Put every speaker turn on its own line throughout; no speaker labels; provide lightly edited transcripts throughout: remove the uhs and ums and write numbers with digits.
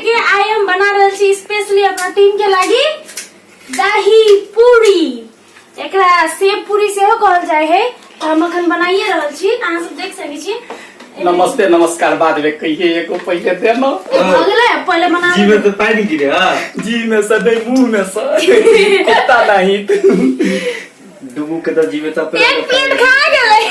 के आई हम बना रहल छी स्पेशली अपना टीम के लागी दही पूरी, एकरा सेव पूरी सेहो कहल जाय है। तो हम अखन बनाइए रहल छी, अहाँ सब देख सकै छी।
नमस्ते नमस्कार बाद में कहिए एको पहले दे ना
अगले पहले बना
जी में तो पानी गिरे। हां
जी में से दे मुंह में से कुत्ता नहीं
डुबू के तो जी में तो
एक प्लेट खा गेलै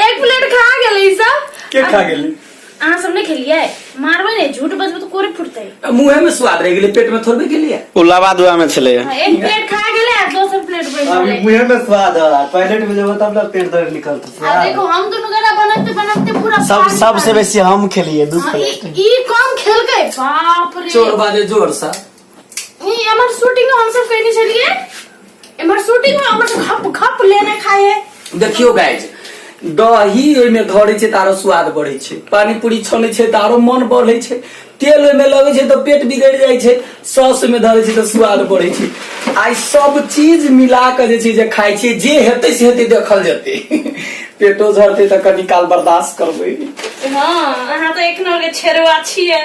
एक प्लेट खा गेलै सब
के खा गेली।
अहाँ सब नहीं खेलिए, मारबे नहीं, झूठ बजबे तो कोरे फुटतै।
मुंह में स्वाद रह गेले, पेट में थोड़बे गेलिए।
उल्लाबाद दुआ में चले
एक प्लेट खा गेलै आ दोसर प्लेट बच
अभी
गेलै।
मुंह में स्वाद है, टॉयलेट में जब तब पेट दर्द निकलता।
आ देखो हम दोनों जना बनते बनते पूरा
सबसे बेसी हम खेलिए 2 प्लेट।
ई कम खेलकै, बाप रे
चोर बाजे जोर सा।
ई हमर शूटिंग हम सब कहने छलिए, हमर शूटिंग में हमर खप खप लेने खाए।
देखियो गाइज, दही ओइ में धरै छै तारो स्वाद बढ़ै छै, पानी पूरी छनै छै तारो मन बढ़ै छै, तेल ओइ में लगै छै तो पेट बिगड़ जाय छै, सॉस में धरै छै तो स्वाद बढ़ै छै। आई सब चीज मिला के जे छै जे खाइ छै, जे हेतै से हेतै देखल जेतै। पेटो झरतै त कनी काल बर्दाश्त करबै।
हां अहाँ तो एक नंबर के छेरवा छियै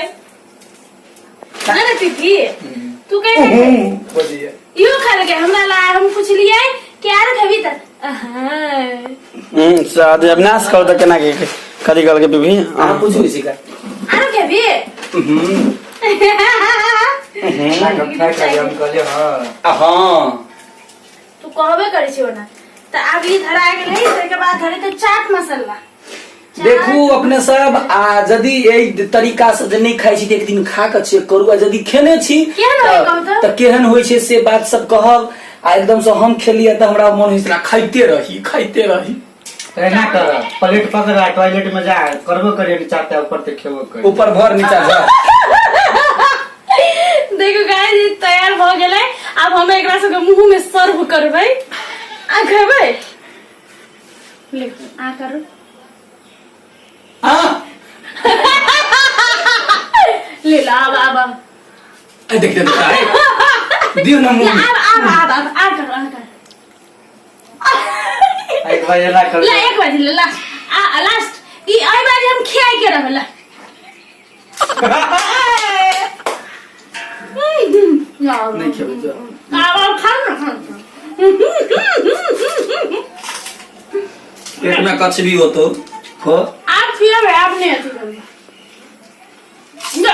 ना रे पीपी। तू कहे
बजिए
इहो खा लगे हमरा ला, हम पूछलिए क्या रे खबी त
साद अविनाश कहो तो केना के कथि कहल के बीबी
अहाँ पूछू इसी का।
आरो खबी
हम कहलिए हां
तू कहबे करे छियो ना। त आब ई धरा गेलै, तके बाद धरे त चाट मसाला।
देखू अपने सब आ यदि एहि तरीका से जे नहीं खाइ छी एक दिन खा के चेक करू, आ यदि खेने छी त केहन होइ छै से बात सब कहब। आ एकदम से हम खेलिए त हमरा मन होइछ खाइते रही।
ना कर प्लेट पकड़ा टॉयलेट में जा करबो करे चाहते ऊपर से खेबो करे,
ऊपर भर नीचा जा।
देखो गाइस तैयार भ गेलै, अब हम एकरा सबके मुंह में सर्व करबै। आ खेबै ले आ करू
हां
ले ला अब
ए देख दियो ना मुंह में।
अब आ कर
एक बार एला कर
ला, एक बार ले ला आ लास्ट ई आई बार हम खियाई के रहला।
नहीं खेबे जो
अब खा ना
पेट में कछ भी हो तो खो।
आप फिर आप नहीं आती कभी ना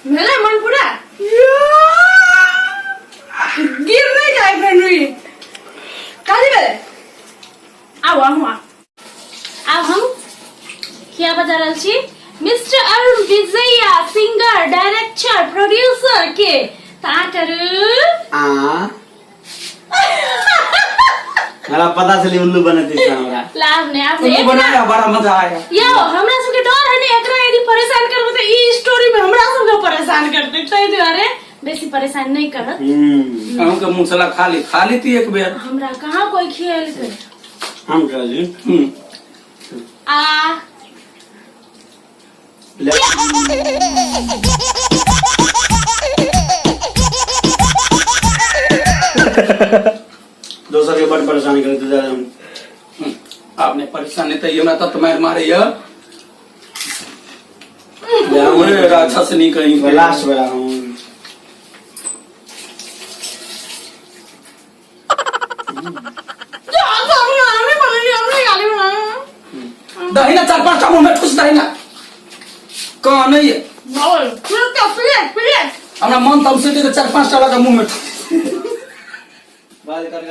मेरा मन पूरा गिर नहीं जाए फ्रेंड। काली बेले अब हम क्या बता रहल छी, mister Arun Vijaya singer director producer के
हमरा पता चली उल्लू बनते हमरा
लाभ ने आप
उनको बनाया बड़ा मजा आया।
यो हमरा सब के डर है ने, एकरा यदि परेशान करबो त ई स्टोरी में हमरा सब के परेशान करते, तै दुआरे बेसी परेशान नहीं करत।
हम के मुसला खाली थी एक बेर।
हमरा कहां कोई खियाल के
हम कह जी
आ
दोसर के बड़ परेशान करते जा हम।
आपने परेशानी तो हमरा तत मार मारे या
हमरे
राक्षस नहीं कहीं
लास्ट बेरा हम
दहीना 4-5 मुंह में ठुस दहीना कहाँ नहीं है हमरा मन तब से 4-5 मुंह में
बाल कर